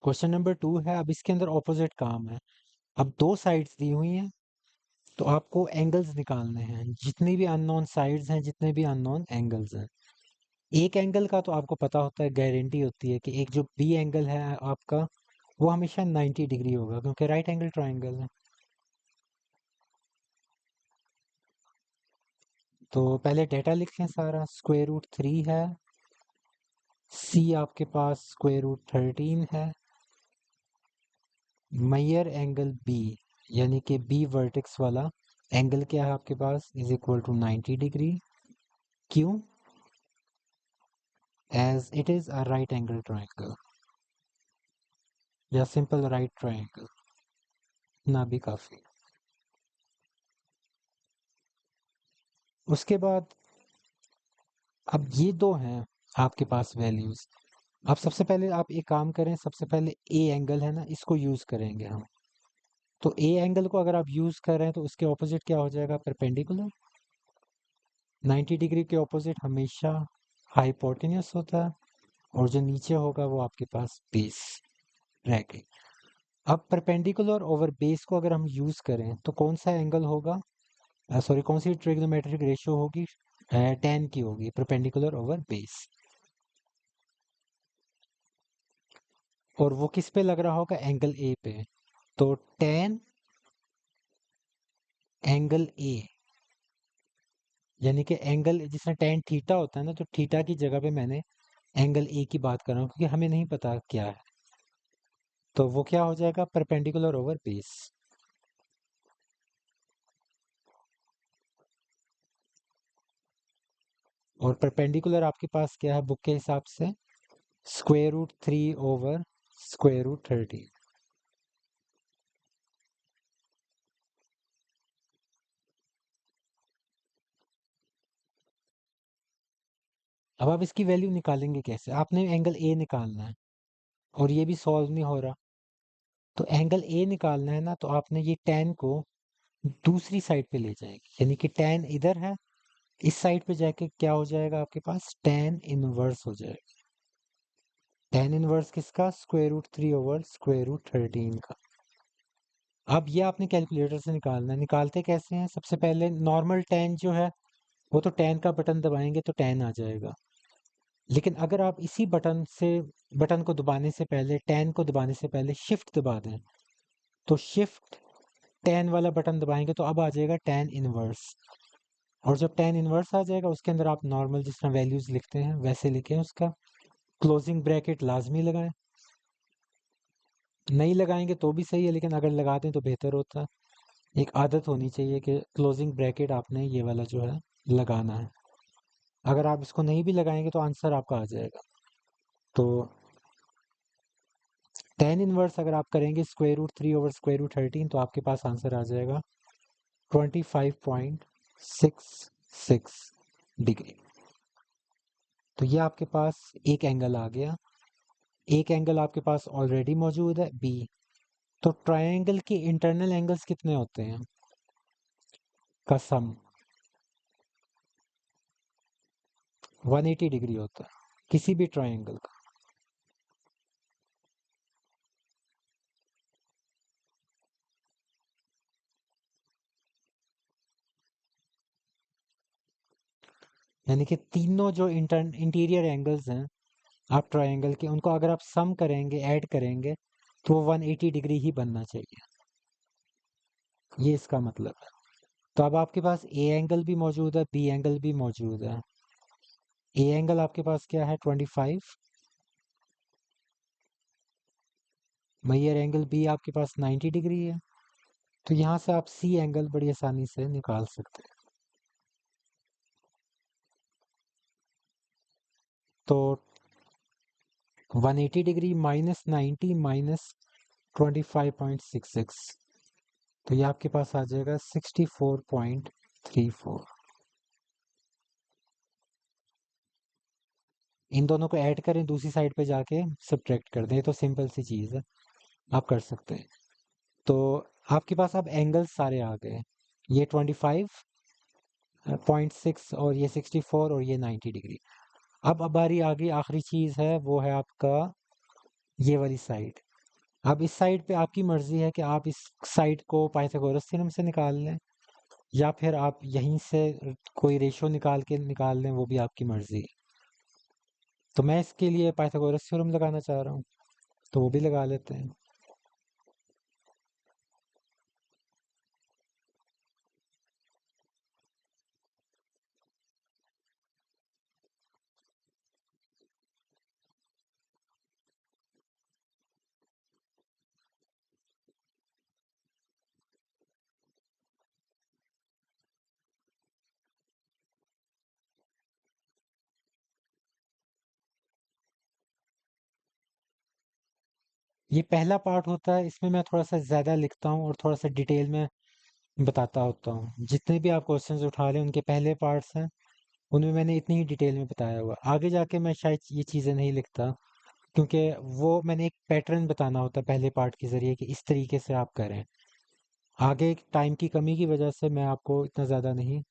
Question number 2 है। अब इसके अंदर ऑपोजिट काम है। अब दो साइड्स दी हुई हैं, तो आपको एंगल्स निकालने हैं। जितनी भी अननोन साइड्स हैं, जितने भी अननोन एंगल्स हैं, एक एंगल का तो आपको पता होता है, गारंटी होती है कि एक जो बी एंगल है आपका, वो हमेशा 90 डिग्री होगा, क्योंकि राइट एंगल ट्राइंगल है। तो पहले डेटा लिखें सारा। स्क्वायर रूट 3 है, सी आपके पास स्क्वायर रूट 13 है, मैयर एंगल बी यानी कि बी वर्टेक्स वाला एंगल क्या है आपके पास, इज इक्वल टू 90 डिग्री। क्यों? As it is a right angle triangle, या सिंपल राइट ट्राइंगल ना भी काफी। उसके बाद अब ये दो हैं आपके पास वैल्यूज। अब सबसे पहले आप एक काम करें, सबसे पहले ए एंगल है ना, इसको यूज करेंगे हम। तो ए एंगल को अगर आप यूज कर रहे हैं तो उसके ऑपोजिट क्या हो जाएगा, परपेंडिकुलर। 90 डिग्री के ऑपोजिट हमेशा हाइपोटेन्यूस होता है, और जो नीचे होगा वो आपके पास बेस रह गई। अब परपेंडिकुलर ओवर बेस को अगर हम यूज करें तो कौन सा एंगल होगा, सॉरी कौन सी ट्रिग्नोमेट्रिक रेशियो होगी, tan की होगी, परपेंडिकुलर ओवर बेस। और वो किस पे लग रहा होगा, एंगल ए पे। तो tan एंगल ए, यानी कि एंगल जिसमें tan थीटा होता है ना, तो थीटा की जगह पे मैंने एंगल ए की बात कर रहा हूँ, क्योंकि हमें नहीं पता क्या है। तो वो क्या हो जाएगा, परपेंडिकुलर ओवर बेस। और परपेंडिकुलर आपके पास क्या है बुक के हिसाब से, square root 3 over square root 30। अब आप इसकी वैल्यू निकालेंगे कैसे, आपने एंगल ए निकालना है, और ये भी सॉल्व नहीं हो रहा। तो एंगल ए निकालना है ना, तो आपने ये tan को दूसरी साइड पे ले जाएंगे, यानी कि tan इधर है, इस साइड पे जाके क्या हो जाएगा आपके पास, tan इनवर्स हो जाएगा। tan इनवर्स किसका, square root 3 over square root 13 का। अब ये आपने कैलकुलेटर से निकालना है। निकालते कैसे हैं, सबसे पहले नॉर्मल tan जो है, वो तो tan का बटन दबाएंगे तो tan आ जाएगा। लेकिन अगर आप इसी बटन से, बटन को दबाने से पहले, tan को दबाने से पहले शिफ्ट दबा दें, तो शिफ्ट tan वाला बटन दबाएंगे तो अब आ जाएगा tan इनवर्स। और जब tan इनवर्स आ जाएगा, उसके अंदर आप नॉर्मल जिस तरह वैल्यूज लिखते हैं वैसे लिखें, उसका क्लोजिंग ब्रैकेट लाजमी लगाएं। नहीं लगाएंगे तो भी सही है, लेकिन अगर लगा दें तो बेहतर होता है। एक आदत होनी चाहिए कि क्लोजिंग ब्रैकेट आपने ये वाला जो है लगाना है। अगर आप इसको नहीं भी लगाएंगे तो आंसर आपका आ जाएगा। तो tan इनवर्स अगर आप करेंगे square root 3 over square root 13, तो आपके पास आंसर आ जाएगा 25.66 डिग्री। तो ये आपके पास एक एंगल आ गया। एक एंगल आपके पास ऑलरेडी मौजूद है, बी। तो ट्रायंगल के इंटरनल एंगल्स कितने होते हैं, का सम 180 डिग्री होता है, किसी भी ट्रायंगल का। यानी कि तीनों जो इंटीरियर एंगल्स हैं आप ट्रायंगल के, उनको अगर आप सम करेंगे, ऐड करेंगे, तो वो 180 डिग्री ही बनना चाहिए। ये इसका मतलब है। तो अब आपके पास ए एंगल भी मौजूद है, बी एंगल भी मौजूद है। ए एंगल आपके पास क्या है, 25। मैयर एंगल बी आपके पास 90 डिग्री है। तो यहाँ से आप सी एंगल बड़ी आसानी से निकाल सकते हैं। तो 180 डिग्री माइनस 90 माइनस 25.66, तो ये आपके पास आ जाएगा 64.34। इन दोनों को ऐड करें, दूसरी साइड पे जाके सब्ट्रैक्ट कर दें, ये तो सिंपल सी चीज़ है, आप कर सकते हैं। तो आपके पास अब एंगल्स सारे आ गए, ये 25.6 और ये 64 और ये 90 डिग्री। अब बारी आ गई, आखिरी चीज़ है, वो है आपका ये वाली साइड। अब इस साइड पे आपकी मर्जी है कि आप इस साइड को पाइथागोरस थ्योरम से निकाल लें या फिर आप यहीं से कोई रेशियो निकाल लें, वो भी आपकी मर्जी है। तो मैं इसके लिए पाइथागोरस थ्योरम लगाना चाह रहा हूँ, तो वो भी लगा लेते हैं। ये पहला पार्ट होता है, इसमें मैं थोड़ा सा ज़्यादा लिखता हूँ और थोड़ा सा डिटेल में बताता होता हूँ। जितने भी आप क्वेश्चंस उठा रहे हैं उनके पहले पार्ट्स हैं, उनमें मैंने इतनी ही डिटेल में बताया हुआ। आगे जाके मैं शायद ये चीज़ें नहीं लिखता, क्योंकि वो मैंने एक पैटर्न बताना होता है पहले पार्ट के ज़रिए कि इस तरीके से आप करें। आगे टाइम की कमी की वजह से मैं आपको इतना ज़्यादा नहीं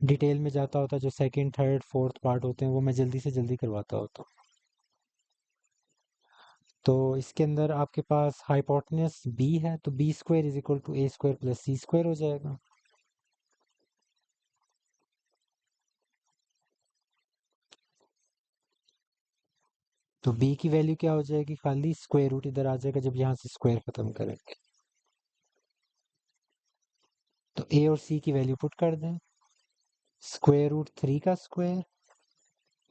डिटेल में जाता होता, जो सेकंड, थर्ड, फोर्थ पार्ट होते हैं वो मैं जल्दी से जल्दी करवाता होता हूँ। तो इसके अंदर आपके पास हाइपोटेनस बी है, तो B square is equal to A square plus C square हो जाएगा। तो बी की वैल्यू क्या हो जाएगी, खाली स्क्वायर रूट इधर आ जाएगा जब यहाँ से स्क्वायर खत्म करेंगे। तो ए और सी की वैल्यू पुट कर दें। स्क्वायर रूट 3 का स्क्वायर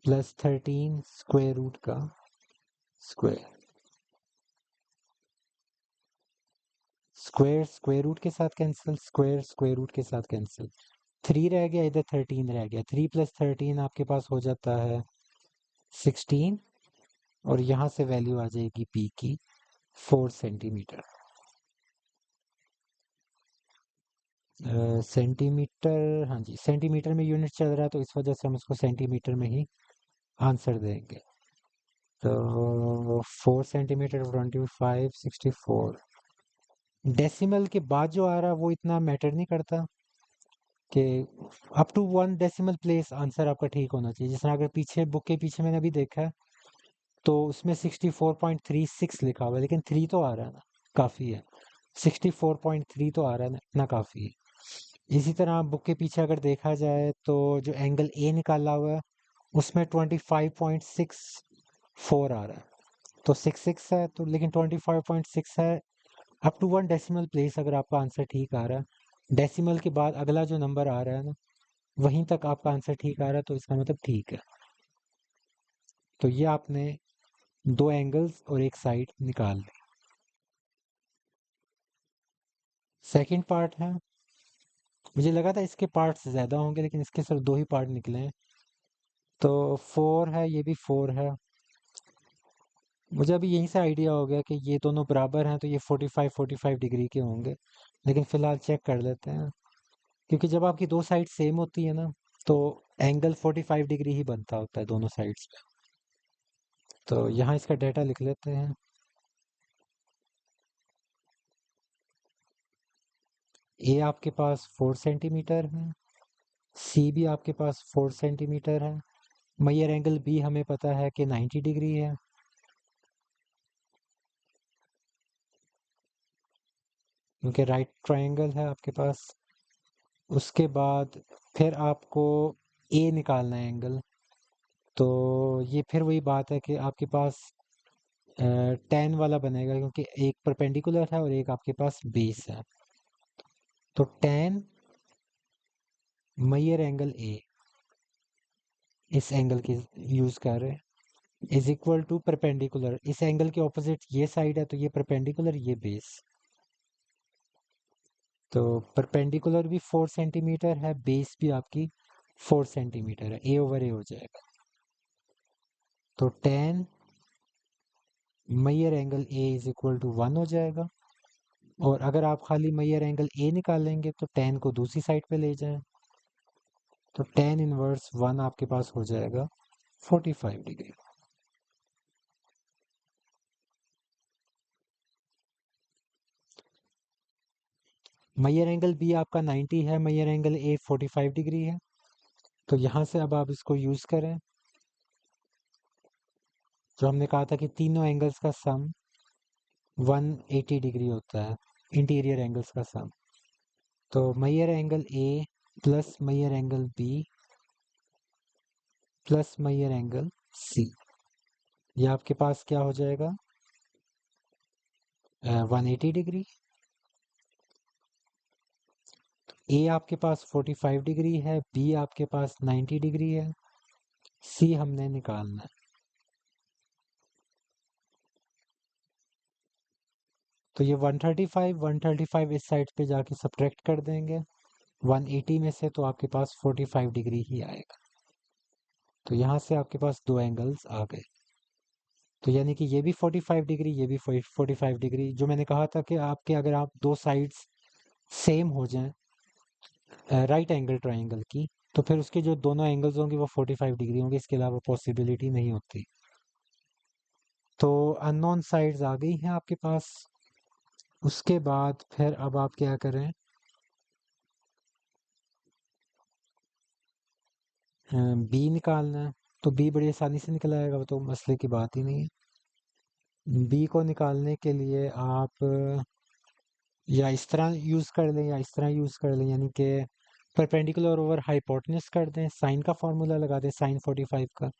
प्लस 13 स्क्वायर रूट का स्क्वायर। स्क्वायर स्क्वायर रूट के साथ कैंसिल, स्क्वायर स्क्वायर रूट के साथ कैंसिल। 3 रह गया, इधर 13 रह गया। 3 प्लस 13 आपके पास हो जाता है 16, और यहाँ से वैल्यू आ जाएगी पी की 4 सेंटीमीटर। सेंटीमीटर, हाँ जी, सेंटीमीटर में यूनिट चल रहा है तो इस वजह से हम इसको सेंटीमीटर में ही आंसर देंगे। तो 4 सेंटीमीटर 25 64। डेसिमल के बाद जो आ रहा है वो इतना मैटर नहीं करता, कि up to 1 decimal place answer आपका ठीक होना चाहिए। जिस तरह अगर पीछे बुक के पीछे मैंने अभी देखा है तो उसमें 64.36 लिखा हुआ है, लेकिन 3 तो आ रहा है ना, काफ़ी है। 64.3 तो आ रहा है ना, इतना काफ़ी है। इसी तरह आप बुक के पीछे अगर देखा जाए तो जो एंगल ए निकाला हुआ है उसमें 25.64 आ रहा है। तो 66 है तो, लेकिन 25.6 है। अप टू 1 डेसिमल प्लेस अगर आपका आंसर ठीक आ रहा है, डेसिमल के बाद अगला जो नंबर आ रहा है ना, वहीं तक आपका आंसर ठीक आ रहा है, तो इसका मतलब ठीक है। तो ये आपने दो एंगल्स और एक साइड निकाल ली। सेकंड पार्ट है, मुझे लगा था इसके पार्ट्स ज़्यादा होंगे लेकिन इसके सिर्फ दो ही पार्ट निकले हैं। तो 4 है, ये भी 4 है। मुझे अभी यहीं से आइडिया हो गया कि ये दोनों बराबर हैं, तो ये 45 डिग्री के होंगे, लेकिन फिलहाल चेक कर लेते हैं। क्योंकि जब आपकी दो साइड सेम होती है ना, तो एंगल 45 डिग्री ही बनता होता है दोनों साइड्स पे। तो यहाँ इसका डाटा लिख लेते हैं। ए आपके पास 4 सेंटीमीटर है, सी भी आपके पास 4 सेंटीमीटर है। मेजर एंगल बी हमें पता है कि 90 डिग्री है, क्योंकि राइट ट्रायंगल है आपके पास। उसके बाद फिर आपको ए निकालना है एंगल। तो ये फिर वही बात है कि आपके पास टेन वाला बनेगा, क्योंकि एक परपेंडिकुलर है और एक आपके पास बेस है। तो टेन मेजर एंगल ए, इस एंगल की यूज कर रहे हैं, इज इक्वल टू परपेंडिकुलर, इस एंगल के ऑपोजिट ये साइड है तो ये परपेंडिकुलर, ये बेस। तो परपेंडिकुलर भी 4 सेंटीमीटर है, बेस भी आपकी 4 सेंटीमीटर है, ए ओवर ए हो जाएगा। तो tan measure angle A is equal to 1 हो जाएगा। और अगर आप खाली मेजर एंगल ए निकालेंगे तो टेन को दूसरी साइड पे ले जाएं, तो टेन इनवर्स 1 आपके पास हो जाएगा 45 डिग्री। मेजर एंगल बी आपका 90 है, मेजर एंगल ए 45 डिग्री है। तो यहाँ से अब आप इसको यूज करें, जो हमने कहा था कि तीनों एंगल्स का सम 180 डिग्री होता है इंटीरियर एंगल्स का सम। तो मैयर एंगल ए प्लस मैयर एंगल बी प्लस मैयर एंगल सी, ये आपके पास क्या हो जाएगा? 180 डिग्री। ए आपके पास 45 डिग्री है, बी आपके पास 90 डिग्री है, सी हमने निकालना है। तो ये 135 इस साइड पे जाके सब्ट्रैक्ट कर देंगे 180 में से, तो आपके पास 45 डिग्री ही आएगा। तो यहाँ से आपके पास दो एंगल्स आ गए। तो यानी कि ये भी 45 डिग्री, ये भी 45 डिग्री। जो मैंने कहा था कि आपके अगर आप दो साइड्स सेम हो जाएं राइट एंगल ट्राइंगल की, तो फिर उसके जो दोनों एंगल्स होंगे वो 45 डिग्री होंगे, इसके अलावा पॉसिबिलिटी नहीं होती। तो अननोन साइड्स आ गई हैं आपके पास। उसके बाद फिर अब आप क्या करें, बी निकालना है। तो बी बड़ी आसानी से निकल आएगा, वो तो मसले की बात ही नहीं है। बी को निकालने के लिए आप या इस तरह यूज़ कर लें या इस तरह यूज़ कर लें, यानी कि परपेंडिकुलर ओवर हाइपोटेन्यूज कर दें, साइन का फार्मूला लगा दें साइन 45 का,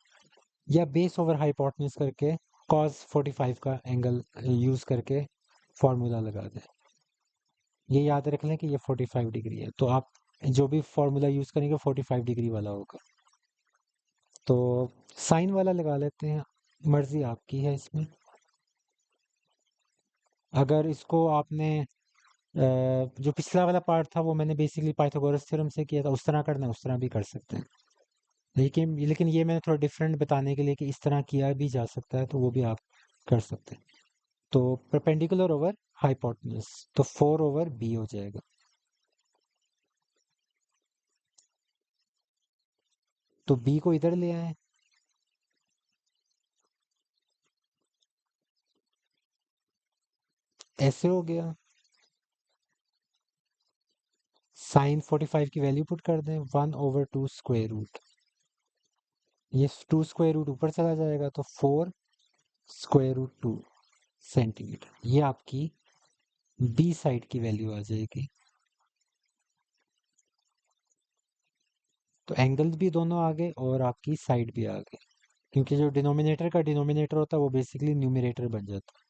या बेस ओवर हाइपोटेन्यूज करके कॉस 45 का एंगल यूज़ करके फार्मूला लगा दें। ये याद रख लें कि ये 45 डिग्री है, तो आप जो भी फार्मूला यूज़ करेंगे 45 डिग्री वाला होगा। तो साइन वाला लगा लेते हैं, मर्जी आपकी है इसमें। अगर इसको आपने जो पिछला वाला पार्ट था वो मैंने बेसिकली पाइथागोरस थ्योरम से किया था, उस तरह करना है उस तरह भी कर सकते हैं। लेकिन लेकिन ये मैंने थोड़ा डिफरेंट बताने के लिए कि इस तरह किया भी जा सकता है, तो वो भी आप कर सकते हैं। तो परपेंडिकुलर ओवर हाइपोटेन्यूज, तो 4/b हो जाएगा। तो b को इधर ले आए, ऐसे हो गया। साइन 45 की वैल्यू पुट कर दें 1/2 स्क्वायर रूट, ये 2 स्क्वायर रूट ऊपर चला जाएगा तो 4√2 सेंटीमीटर, ये आपकी बी साइड की वैल्यू आ जाएगी। तो एंगल्स भी दोनों आ गए और आपकी साइड भी आ गई, क्योंकि जो डिनोमिनेटर का डिनोमिनेटर होता है वो बेसिकली न्यूमरेटर बन जाता है।